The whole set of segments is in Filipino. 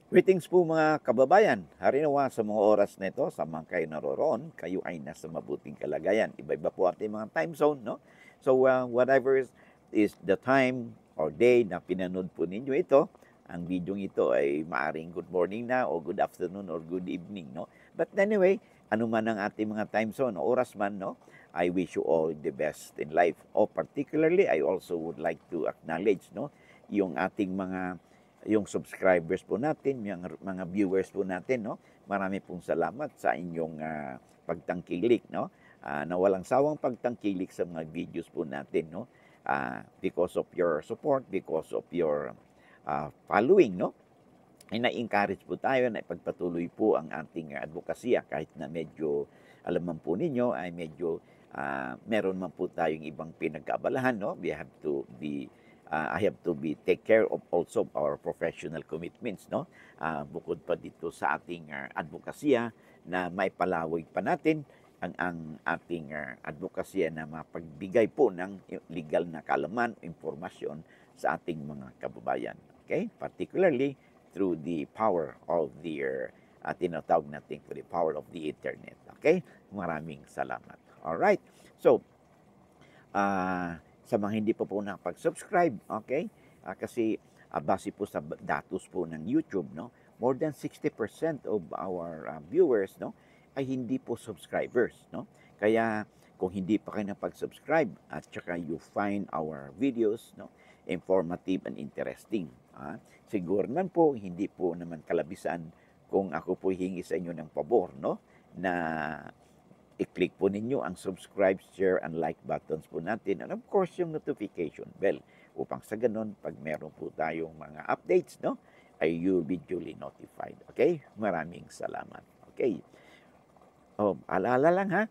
Greetings po mga kababayan. Harinawa sa mga oras na ito, sa mga kayo naroroon, kayo ay nasa mabuting kalagayan. Iba-iba po ating mga time zone, no? So, whatever is the time or day na pinanood po ninyo ito, ang video ito ay maaring good morning na o good afternoon or good evening, no? But anyway, ano man ang ating mga time zone o oras man, no? I wish you all the best in life. O particularly, I also would like to acknowledge, no? Yung ating yung subscribers po natin, yung mga viewers po natin, no? Marami pong salamat sa inyong pagtangkilik, no? Na walang sawang pagtangkilik sa mga videos po natin, no? Because of your support, because of your following, no? Ay na-encourage po tayo na ipagpatuloy po ang ating advokasya kahit na medyo, alam man po ninyo, ay medyo meron man po tayong ibang pinagkaabalahan, no? We have to be I have to be take care of also our professional commitments, no? Bukod pa dito sa ating advokasya na may palawig pa natin ang ating advokasya na mapagbigay po ng legal na kaalaman, impormasyon sa ating mga kababayan. Okay? Particularly through the power of the tinatawag natin for the power of the internet. Okay? Maraming salamat. All right. So, sa mga hindi pa po nakapag-subscribe, okay? Kasi base po sa datos po ng YouTube, no? More than 60% of our viewers, no, ay hindi po subscribers, no? Kaya kung hindi pa kayo napag-subscribe at saka you find our videos, no, informative and interesting, siguro naman po hindi po naman kalabisan kung ako po hingi sa inyo ng pabor, no, na i-click po ninyo ang subscribe, share, and like buttons po natin. And of course, yung notification bell upang sa ganun, pag meron po tayong mga updates, no, ay you'll be duly notified. Okay? Maraming salamat. Okay. Alaala lang ha,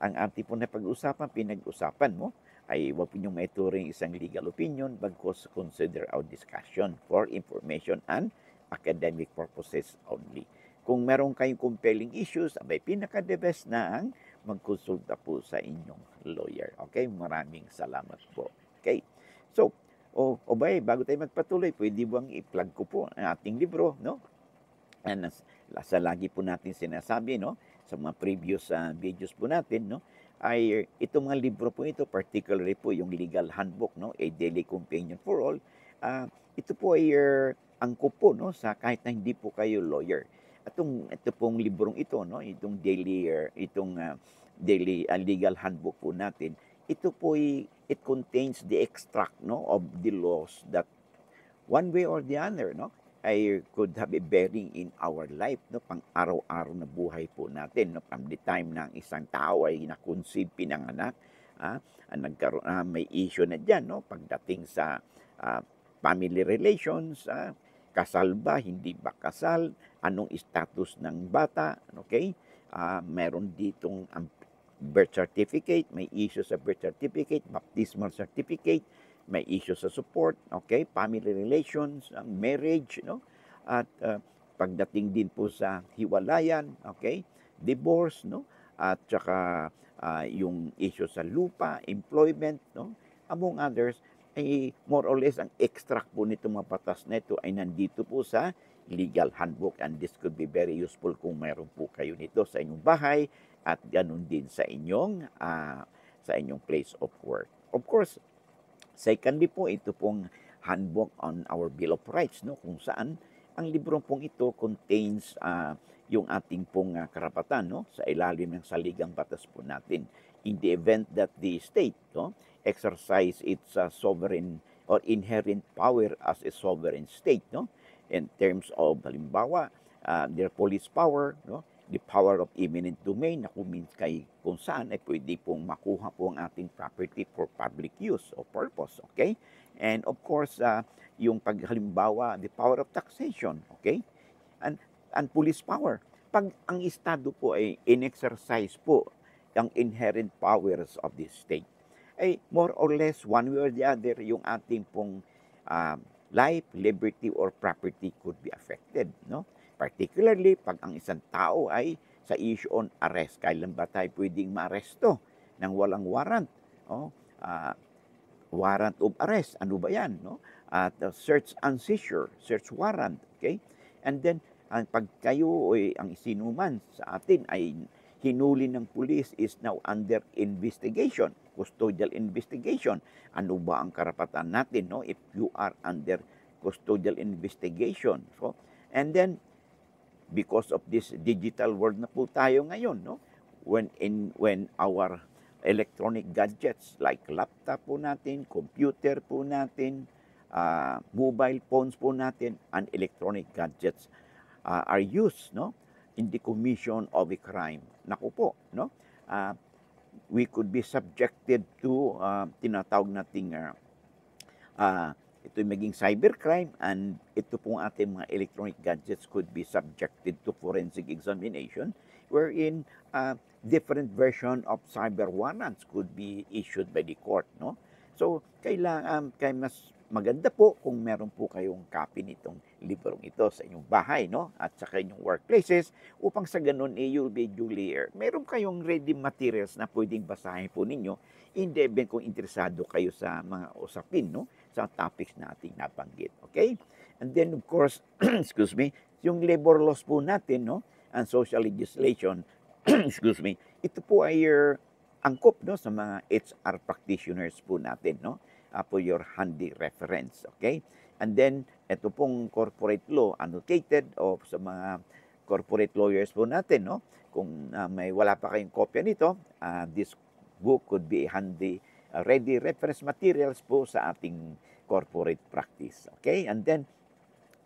ang ating po na pag-usapan, pinag-usapan mo, ay huwag po niyong maituring isang legal opinion, bagkus consider our discussion for information and academic purposes only. Kung meron kayong compelling issues, abay pinaka-the best na ang magkonsulta po sa inyong lawyer. Okay? Maraming salamat po. Okay? So, bago tayo magpatuloy, pwede bang i-plug ko po ang ating libro, no? And sa lagi po natin sinasabi, no, sa mga previous videos po natin, no, ay itong mga libro po ito, particularly po yung Legal Handbook, no, A Daily Companion for All, ito po ay angkop po, no, sa kahit na hindi po kayo lawyer. Ito pong librong ito, no, itong daily legal handbook po natin, ito po ay it contains the extract, no, of the laws that one way or the other, no, ay could have a bearing in our life, no, pang araw-araw na buhay po natin, no, from the time na ang isang tao ay na-conceive, pinanganak, nagkaroon, may issue na diyan, no, pagdating sa family relations, kasal ba, hindi ba kasal, anong status ng bata, okay? Meron ditong birth certificate, may issue sa birth certificate, baptismal certificate, may issue sa support, okay? Family relations, marriage, no? At pagdating din po sa hiwalayan, okay? Divorce, no? At saka yung issue sa lupa, employment, no? Among others, ay more or less ang extract po nito mga batas na ito ay nandito po sa legal handbook, and this could be very useful kung mayroon po kayo nito sa inyong bahay at ganun din sa inyong place of work. Of course, secondly po, ito pong handbook on our Bill of Rights, no, kung saan ang libro pong ito contains yung ating pong karapatan, no, sa ilalim ng saligang batas po natin. In the event that the state, no, exercise its sovereign or inherent power as a sovereign state, no, in terms of halimbawa their police power, no, the power of eminent domain na kung saan ay pwede pong makuha po ang ating property for public use or purpose, okay? And of course, yung paghalimbawa, the power of taxation, okay? And police power. Pag ang estado po ay in-exercise po ang inherent powers of the state, ay more or less one way or the other, yung ating pong life, liberty, or property could be affected, no? Particularly pag ang isang tao ay sa issue on arrest. Kailan ba tayo pwedeng maaresto ng walang warrant? Oh, warrant of arrest, ano ba yan? No? At search and seizure, search warrant, okay? And then, pag kayo o ang isinuman sa atin ay hinuli ng pulis is now under investigation, custodial investigation. Ano ba ang karapatan natin, no, if you are under custodial investigation? So, and then, because of this digital world na po tayo ngayon, no? When our electronic gadgets like laptop po natin, computer po natin, mobile phones po natin, and electronic gadgets are used, no, in the commission of a crime. Naku po, no? We could be subjected to tinatawag nating ito maging cybercrime, and ito pong ating mga electronic gadgets could be subjected to forensic examination wherein different version of cyber warrants could be issued by the court, no? So, kailangan mas maganda po kung meron po kayong copy nitong librong ito sa inyong bahay, no? At sa inyong workplaces upang sa ganun you'll be duly meron kayong ready materials na pwedeng basahin po ninyo in the event kung interesado kayo sa mga usapin, no? Sa topics na ating nabanggit. Okay? And then, of course, excuse me, yung labor laws po natin, no? And social legislation, excuse me, ito po ay angkop, no, sa mga HR practitioners po natin, no? For your handy reference. Okay? And then, ito pong corporate law, annotated, o sa mga corporate lawyers po natin, no? Kung may wala pa kayong kopya nito, this book could be handy ready reference materials po sa ating corporate practice. Okay? And then,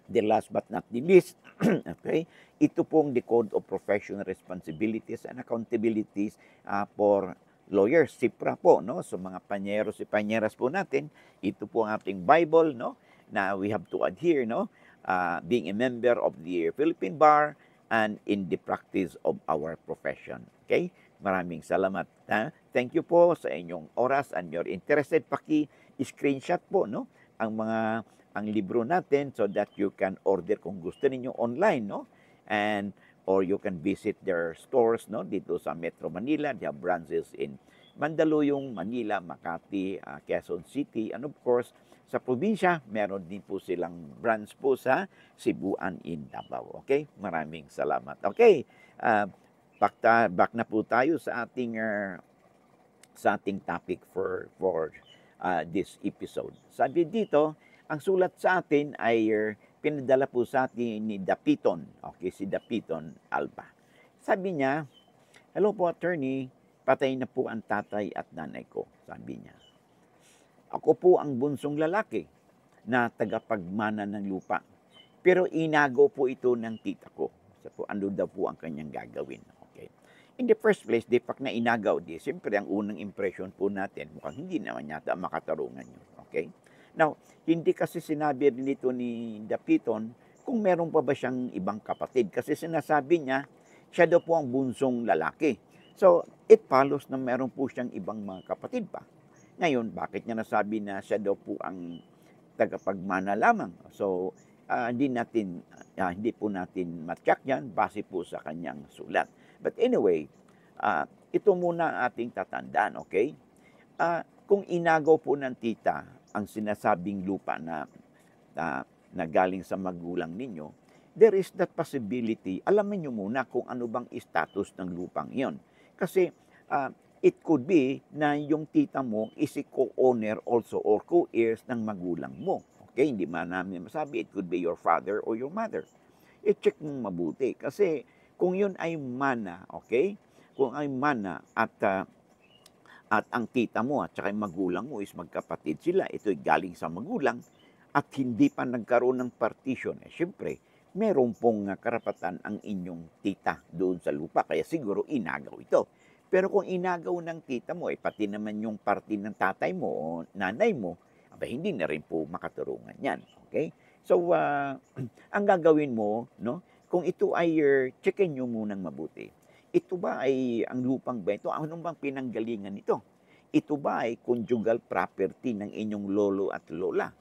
the last but not the least, okay, ito pong the Code of Professional Responsibilities and Accountabilities for lawyers, SIPRA po, no? So mga panyeros y panyeras po natin, ito po ang ating Bible, no? Na we have to adhere, no? Being a member of the Philippine Bar and in the practice of our profession. Okay? Maraming salamat. Thank you po sa inyong oras and your interested. Paki-screenshot po, no, ang libro natin so that you can order kung gusto ninyo online, no? And or you can visit their stores, no, dito sa Metro Manila. They have branches in Mandaluyong, Manila, Makati, Quezon City, and of course sa probinsya, meron din po silang branch po sa Cebu and in Davao. Okay? Maraming salamat. Okay. Back na po tayo sa ating topic for this episode. Sabi dito, ang sulat sa atin ay pinadala po sa atin ni Dapiton. Okay, si Dapiton Alba. Sabi niya, hello po attorney, patay na po ang tatay at nanay ko. Sabi niya, ako po ang bunsong lalaki na tagapagmana ng lupa. Pero inago po ito ng tita ko. So, ano daw po ang kanyang gagawin. Okay. In the first place, di pag na inagaw, siyempre ang unang impression po natin, mukhang hindi naman yata makatarungan yun. Okay? Now, hindi kasi sinabi rin ito ni Dapiton kung meron pa ba siyang ibang kapatid. Kasi sinasabi niya, siya daw po ang bunsong lalaki. So, it follows na meron po siyang ibang mga kapatid pa. Ngayon, bakit niya nasabi na siya daw po ang tagapagmana lamang? So, hindi po natin matyak yan base po sa kanyang sulat. But anyway, ito muna ang ating tatandaan, okay? Kung inagaw po ng tita ang sinasabing lupa na galing sa magulang ninyo, there is that possibility, alamin nyo muna kung ano bang status ng lupang iyon. Kasi it could be na yung tita mo is a co-owner also or co-heirs ng magulang mo. Okay, hindi man namin masabi, it could be your father or your mother. I-check mo mabuti. Kasi kung yun ay mana, okay? Kung ay mana at ang tita mo at saka yung magulang mo is magkapatid sila, ito'y galing sa magulang at hindi pa nagkaroon ng partition, syempre, meron pong karapatan ang inyong tita doon sa lupa. Kaya siguro inagaw ito. Pero kung inagaw ng tita mo, pati naman yung party ng tatay mo o nanay mo, hindi na rin po makaturungan yan. Okay? So, ang gagawin mo, no, kung ito ay checkin nyo munang mabuti. Ito ba ay ang lupang ba ito? Anong bang pinanggalingan nito? Ito ba ay conjugal property ng inyong lolo at lola?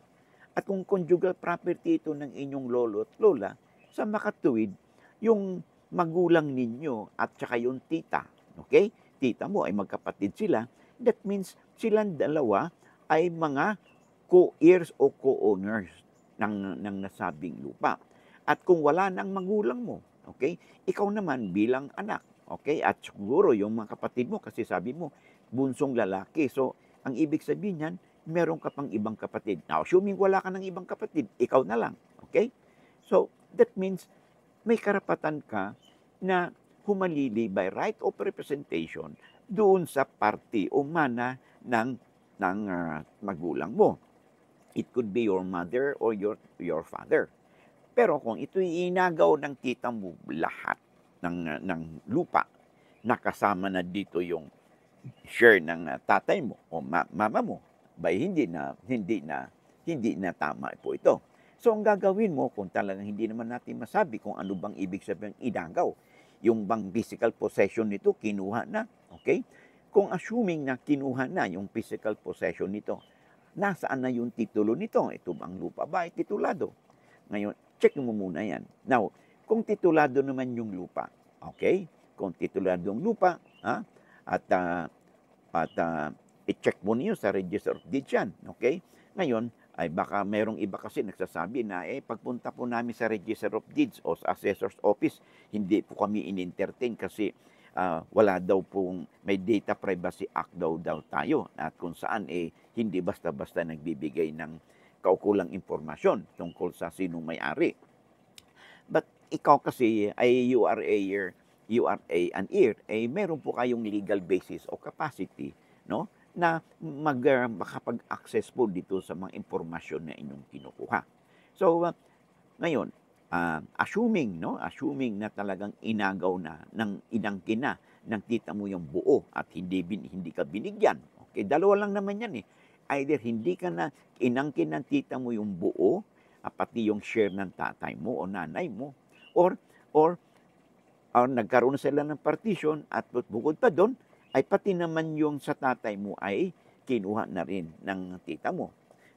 At kung conjugal property ito ng inyong lolo at lola, sa makatuwid, yung magulang ninyo at saka yung tita, okay? Tita mo ay magkapatid sila. That means silang dalawa ay mga co-heirs o co-owners ng nasabing lupa. At kung wala ng magulang mo, okay, ikaw naman bilang anak, okay, at siguro yung mga kapatid mo kasi sabi mo, bunsong lalaki. So, ang ibig sabihin niyan, meron ka pang ibang kapatid. Now, assuming wala ka ng ibang kapatid, ikaw na lang, okay? So, that means may karapatan ka na humalili by right of representation doon sa party o mana ng magulang mo. It could be your mother or your father. Pero kung ito'y inagaw ng tita mo lahat ng lupa, nakasama na dito yung share ng tatay mo o mama mo, bay hindi na tama po ito. So ang gagawin mo kung talagang hindi naman natin masabi kung ano bang ibig sabihin inagaw, yung bang physical possession nito kinuha na, okay? Kung assuming na kinuha na yung physical possession nito, nasaan na yung titulo nito? Ito bang lupa ba ay titulado? Ngayon, check mo muna yan. Now, kung titulado naman yung lupa, okay? Kung titulado yung lupa, ha? At i-check mo niyo sa Register of Deeds yan, okay? Ngayon, ay baka merong iba kasi nagsasabi na, pagpunta po namin sa Register of Deeds o sa Assessor's Office, hindi po kami in-entertain kasi wala daw pong, may Data Privacy Act daw tayo at kung saan hindi basta-basta nagbibigay ng kaukulang impormasyon tungkol sa sinong may-ari. But ikaw kasi ay you are an heir, meron po kayong legal basis o capacity, no, na makapag-access po dito sa mga impormasyon na inyong kinukuha. So, ngayon, assuming na talagang inagaw na ng inangkin na ng tita mo yung buo at hindi ka binigyan. Okay, dalawa lang naman yan eh. Either hindi ka na inangkin ng tita mo yung buo, pati yung share ng tatay mo o nanay mo, or nagkaroon sila ng partition at bukod pa doon, ay pati naman yung sa tatay mo ay kinuha na rin ng tita mo.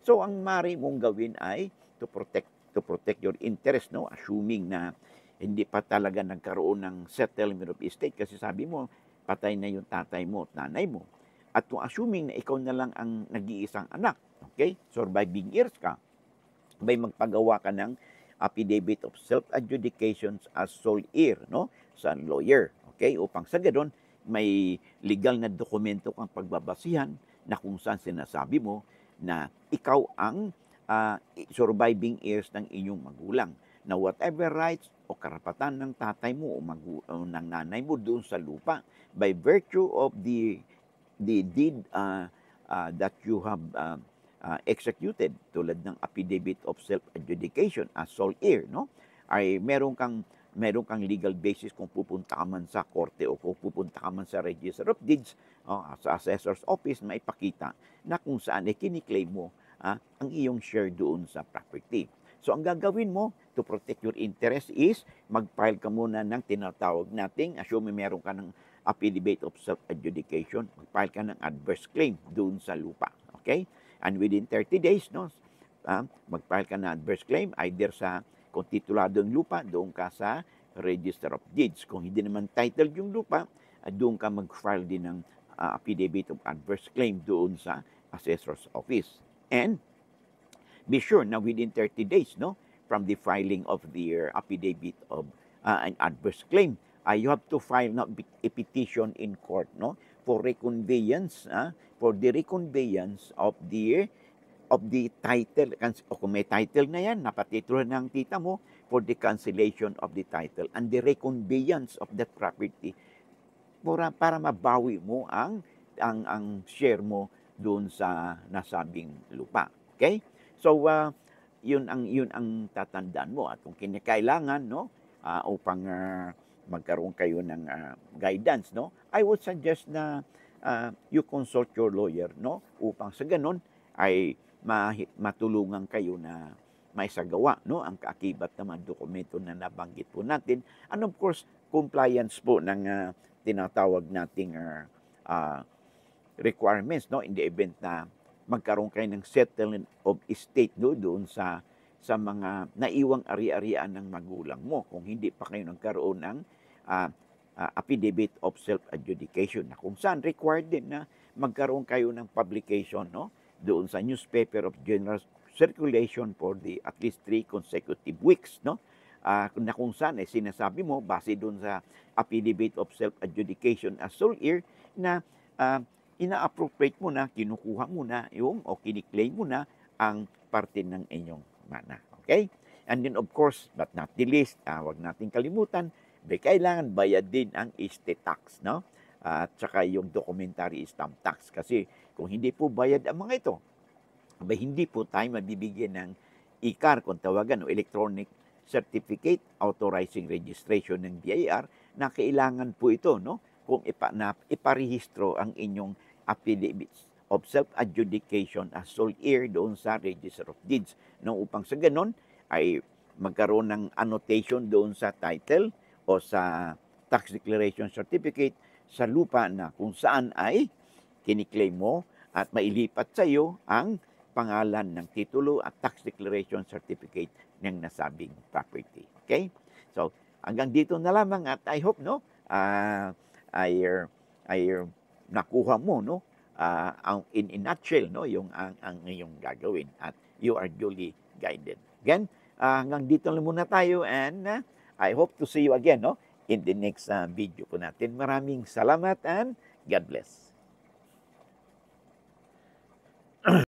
So, ang mari mong gawin ay to protect your interest, no? Assuming na hindi pa talaga nagkaroon ng settlement of estate kasi sabi mo, patay na yung tatay mo at nanay mo. At kung assuming na ikaw na lang ang nag-iisang anak, okay? Surviving heirs ka, may magpagawa ka ng affidavit of self-adjudications as sole heir, no? Sa lawyer, okay? Upang sa ganoon, may legal na dokumento kang pagbabasihan na kung saan sinasabi mo na ikaw ang surviving heirs ng inyong magulang. Na whatever rights o karapatan ng tatay mo o ng nanay mo doon sa lupa, by virtue of the deed that you have executed, tulad ng affidavit of self-adjudication as sole heir, no? Ay meron kang legal basis kung pupunta ka man sa korte o kung pupunta ka man sa Register of Deeds sa Assessor's Office na ipakita na kung saan kiniklaim mo ang iyong share doon sa property. So ang gagawin mo to protect your interest is mag-file ka muna ng tinatawag nating, assuming meron ka ng affidavit of self-adjudication, mag-file ka ng adverse claim doon sa lupa. Okay? And within 30 days, no, mag-file ka ng adverse claim either sa kung titulado yung lupa, doon ka sa Register of Deeds. Kung hindi naman titled yung lupa, doon ka mag-file din ng affidavit of adverse claim doon sa Assessor's Office. And be sure na within 30 days, no, from the filing of the affidavit of an adverse claim, you have to file a petition in court, no, for reconveyance, for the reconveyance of the title, o kung may title na yan, napatituloy ng tita mo, for the cancellation of the title and the reconveyance of that property para mabawi mo ang share mo doon sa nasabing lupa. Okay? So, yun ang tatandaan mo. At kung kinakailangan, no, upang magkaroon kayo ng guidance, no, I would suggest na you consult your lawyer, no, upang sa ganun ay matulungan kayo na maisagawa, no, ang kaakibat na mga dokumento na nabanggit po natin. And of course, compliance po ng tinatawag nating requirements, no, in the event na magkaroon kayo ng settlement of estate doon sa mga naiwang ari-arian ng magulang mo kung hindi pa kayo nagkaroon ng affidavit of self-adjudication na kung saan required din na magkaroon kayo ng publication, no, doon sa newspaper of general circulation for the at least 3 consecutive weeks, no, na kung saan sinasabi mo base doon sa affidavit of self-adjudication as sole heir na ina-appropriate mo na, kinukuha mo na yung o kiniklaim mo na ang parte ng inyong mana. Okay? And then of course, but not the least, wag nating kalimutan, kailangan bayad din ang estate tax, no? At saka yung documentary stamp tax. Kasi kung hindi po bayad ang mga ito, hindi po tayo mabibigyan ng ICAR kung tawagan o Electronic Certificate Authorizing Registration ng BIR na kailangan po ito, no? Kung iparehistro ang inyong affidavits of self-adjudication as sole heir doon sa Register of Deeds. No, upang sa ganon ay magkaroon ng annotation doon sa title o sa tax declaration certificate sa lupa na kung saan ay kiniklaim mo at mailipat sa iyo ang pangalan ng titulo at tax declaration certificate ng nasabing property. Okay? So, hanggang dito na lamang at I hope, no, ay nakuha mo, no, in nutshell, no, yung ang iyong gagawin at you are duly guided. Again, hanggang dito lang muna tayo and I hope to see you again, no, in the next video po natin. Maraming salamat and God bless.